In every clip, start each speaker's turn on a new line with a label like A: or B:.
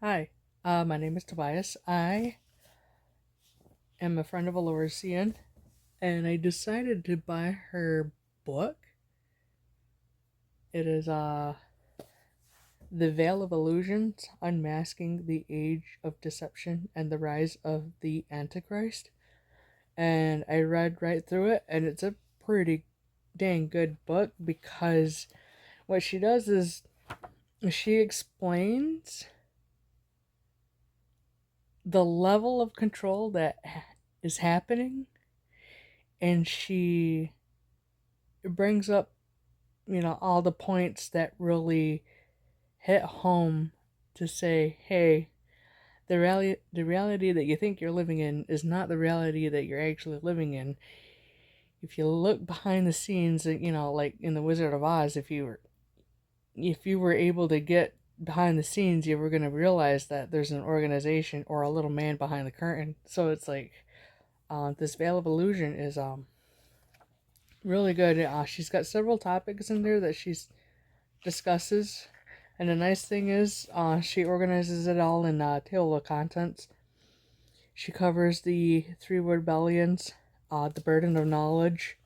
A: Hi, my name is Tobias. I am a friend of Alorcian, and I decided to buy her book. It is The Veil of Illusions: Unmasking the Age of Deception and the Rise of the Antichrist. And I read right through it, and it's a pretty dang good book because what she does is she explains the level of control that is happening, and she brings up all the points that really hit home to say, hey, the reality that you think you're living in is not the reality that you're actually living in. If you look behind the scenes, like in the Wizard of Oz, if you were able to get behind the scenes, you were going to realize that there's an organization or a little man behind the curtain. So it's like, this Veil of Illusion is really good. She's got several topics in there that she discusses. And the nice thing is, she organizes it all in table of contents. She covers the three rebellions, the burden of knowledge,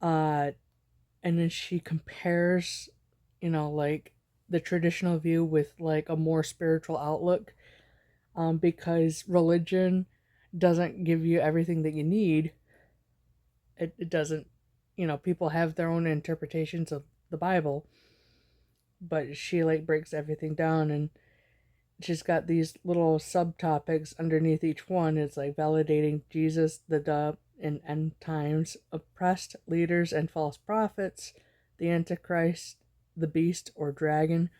A: uh, and then she compares, like the traditional view with like a more spiritual outlook, because religion doesn't give you everything that you need. It doesn't, people have their own interpretations of the Bible, but she like breaks everything down, and she's got these little subtopics underneath each one. It's like validating Jesus, the dove, in end times, oppressed leaders and false prophets, the Antichrist, the beast or dragon.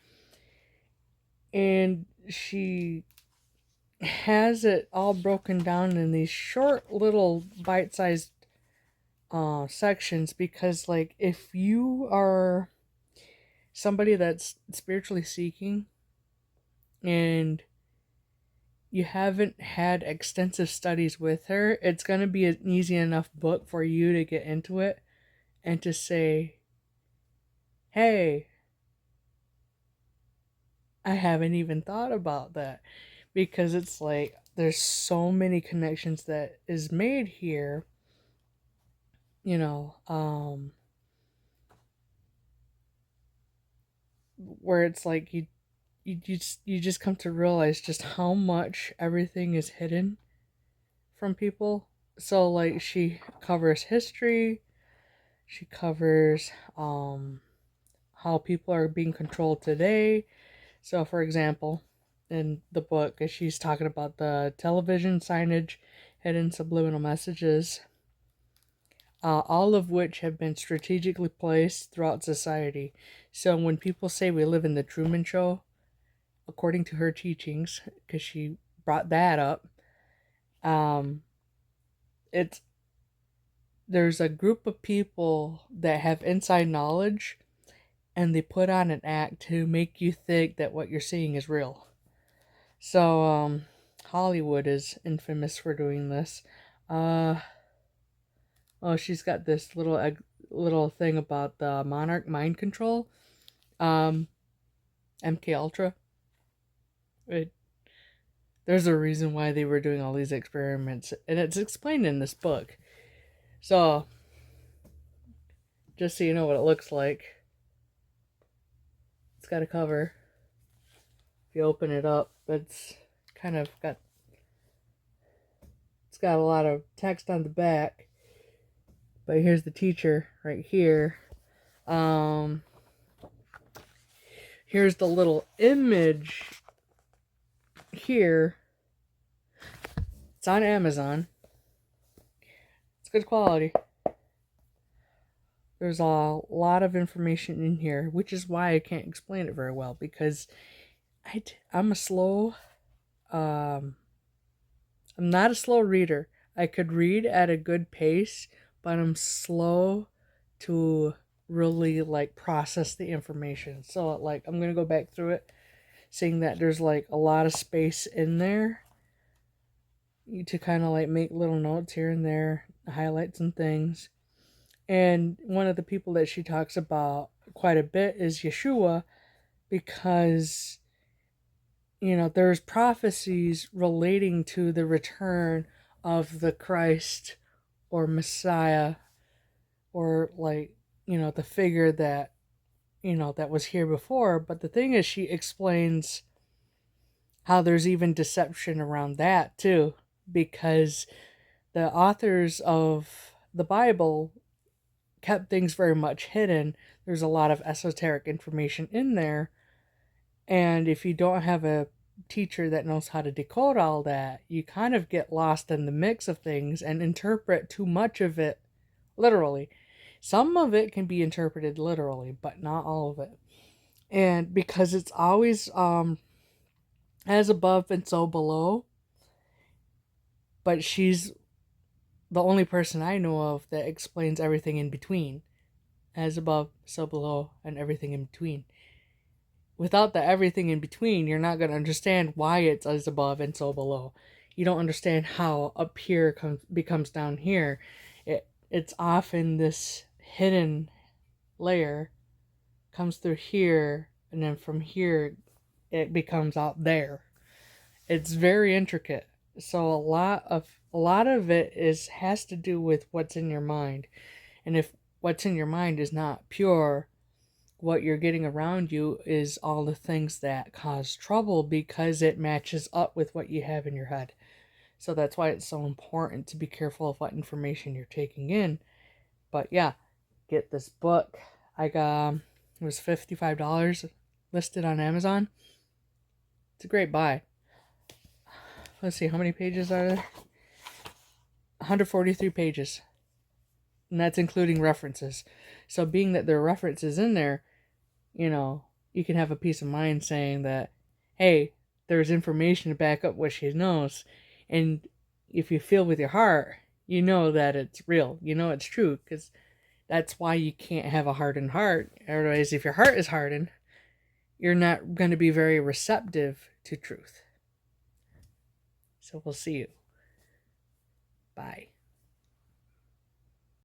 A: And she has it all broken down in these short little bite-sized sections, because like if you are somebody that's spiritually seeking and you haven't had extensive studies with her, it's going to be an easy enough book for you to get into it and to say, hey, I haven't even thought about that. Because it's like there's so many connections that is made here, you know, where it's like you just come to realize just how much everything is hidden from people. So like she covers history, she covers how people are being controlled today. So, for example, in the book, she's talking about the television signage, hidden subliminal messages, all of which have been strategically placed throughout society. So, when people say we live in the Truman Show, according to her teachings, because she brought that up, um, it's there's a group of people that have inside knowledge, and they put on an act to make you think that what you're seeing is real. So, Hollywood is infamous for doing this. Uh, oh, she's got this little thing about the monarch mind control. Um, MK Ultra. It, there's a reason why they were doing all these experiments, and it's explained in this book. So, just so you know what it looks like, it's got a cover. If you open it up, kind of got it's got a lot of text on the back. But here's the teacher right here. Um, Here's the little image here. It's on Amazon. It's good quality. There's a lot of information in here, which is why I can't explain it very well, because I'm a slow, um, I'm not a slow reader. I could read at a good pace, but I'm slow to really like process the information. So like I'm gonna go back through it, seeing that there's like a lot of space in there to kind of like make little notes here and there, highlight some things. And one of the people that she talks about quite a bit is Yeshua, because, there's prophecies relating to the return of the Christ or Messiah, or like, the figure that, that was here before. But the thing is, she explains how there's even deception around that too, because the authors of the Bible kept things very much hidden. There's a lot of esoteric information in there. And if you don't have a teacher that knows how to decode all that, you kind of get lost in the mix of things and interpret too much of it literally. Some of it can be interpreted literally, but not all of it. And because it's always as above and so below, but she's the only person I know of that explains everything in between. As above, so below, and everything in between. Without the everything in between, you're not going to understand why it's as above and so below. You don't understand how up here becomes down here. It's often this hidden layer comes through here, and then from here it becomes out there. It's very intricate. So a lot of it has to do with what's in your mind. And if what's in your mind is not pure, what you're getting around you is all the things that cause trouble because it matches up with what you have in your head. So that's why it's so important to be careful of what information you're taking in. But yeah, get this book. I got it was $55 listed on Amazon. It's a great buy. Let's see, how many pages are there? 143 pages. And that's including references. So being that there are references in there, you can have a peace of mind saying that, hey, there's information to back up what she knows. And if you feel with your heart, you know that it's real. You know it's true, because that's why you can't have a hardened heart. Otherwise, if your heart is hardened, you're not going to be very receptive to truth. So we'll see you. Bye.